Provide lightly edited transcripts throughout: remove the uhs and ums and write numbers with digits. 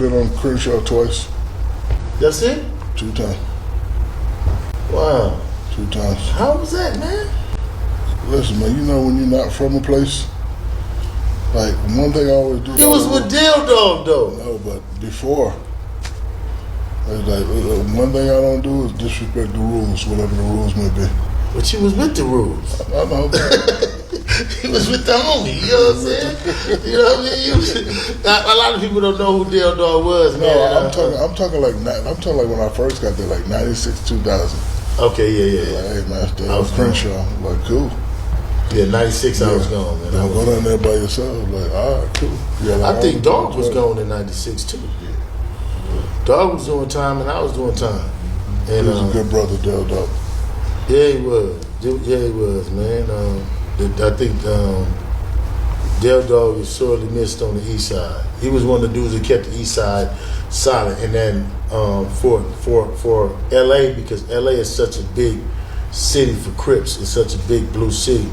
been on Crenshaw twice. That's it? 2 times. Wow. 2 times. How was that, man? Listen, man, you know when you're not from a place, like one thing I always do. It was with Deal Dog though. No, but before. It's like one thing I don't do is disrespect the rules, whatever the rules may be. But you was with the rules. I know. He was with the homie, you know what I'm saying? You know what I mean? A lot of people don't know who Deal Dog was, man. No, I'm talking like when I first got there, like 96, 2000. Okay, yeah. Like, hey man, stay on Crenshaw. I'm like, cool. Yeah, 96 I was gone, man. Don't go down there by yourself. Like, all right, cool. Yeah, like, I think Dog was gone in 96 too. Dog was doing time and I was doing time. And, he was a good brother, Del Dog. Yeah, he was. Yeah, he was, man. I think Del Dog is sorely missed on the east side. He was one of the dudes that kept the east side solid. And then for LA, because LA is such a big city for Crips, it's such a big blue city.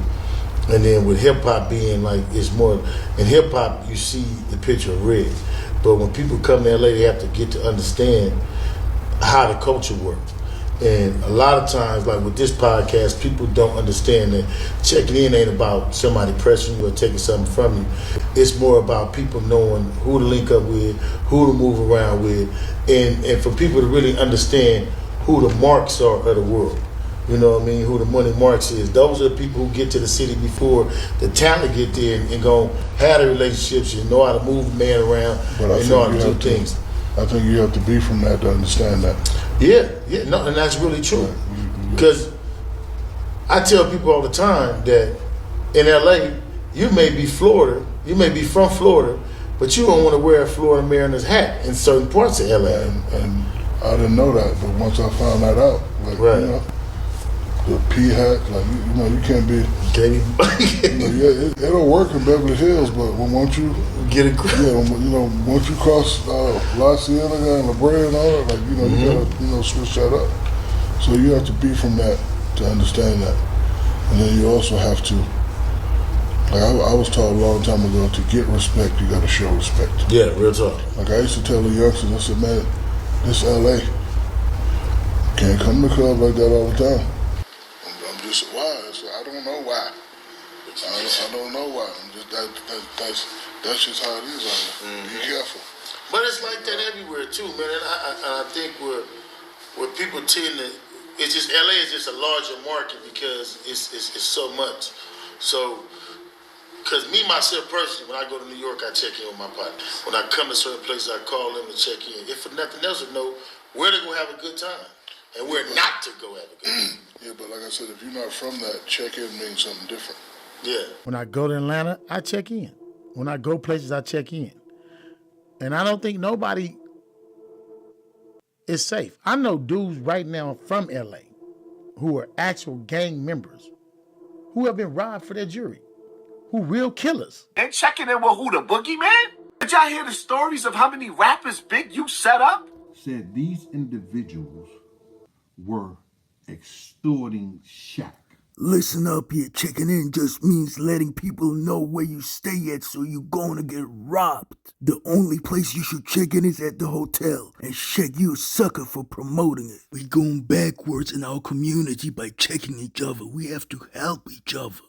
And then with hip hop being like, it's more, in hip hop you see the picture of red. But when people come to LA, they have to get to understand how the culture works. And a lot of times, like with this podcast, people don't understand that checking in ain't about somebody pressing you or taking something from you. It's more about people knowing who to link up with, who to move around with, and for people to really understand who the marks are of the world. You know what I mean? Who the money marks is. Those are the people who get to the city before the talent get there and go have the relationships and know how to move a man around and know how to do things. I think you have to be from that to understand that. Yeah, no, and that's really true. Because I tell people all the time that in LA, you may be Florida, you may be from Florida, but you don't want to wear a Florida Mariners hat in certain parts of LA. And I didn't know that, but once I found that out, like, right. You know, the P hat, like, you know, you can't be. It'll work in Beverly Hills, but once you get it, once you cross La Cienega and La Brea and all that, like, you know, you gotta, switch that up. So you have to be from that to understand that, and then you also have to. Like I was taught a long time ago, to get respect, you gotta show respect. Yeah, real talk. Like I used to tell the youngsters, I said, man, this LA. Can't come to the club like that all the time. I'm just why? I don't know why. I don't know why. That's just how it is out there. Be careful. But it's like that everywhere too, man. And I think where people tend to, it's just LA is just a larger market because it's so much. So, because me myself personally, when I go to New York, I check in with my partner. When I come to certain places, I call them to check in. If for nothing else, to know where to go have a good time and where not to go have a good time. Yeah, but like I said, if you're not from that, check in means something different. Yeah. When I go to Atlanta, I check in. When I go places, I check in. And I don't think nobody is safe. I know dudes right now from LA who are actual gang members who have been robbed for their jewelry, who real killers. They checking in with who, the boogeyman? Did y'all hear the stories of how many rappers Big U set up? Said these individuals were extorting Shaq. Listen up here, checking in just means letting people know where you stay at so you're gonna get robbed. The only place you should check in is at the hotel, and Shaq, you a sucker for promoting it. We going backwards in our community by checking each other. We have to help each other.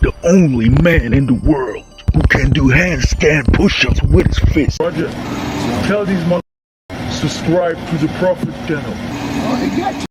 The only man in the world who can do handstand push-ups with his fist. Roger, tell these motherfuckers subscribe to the Prophet channel.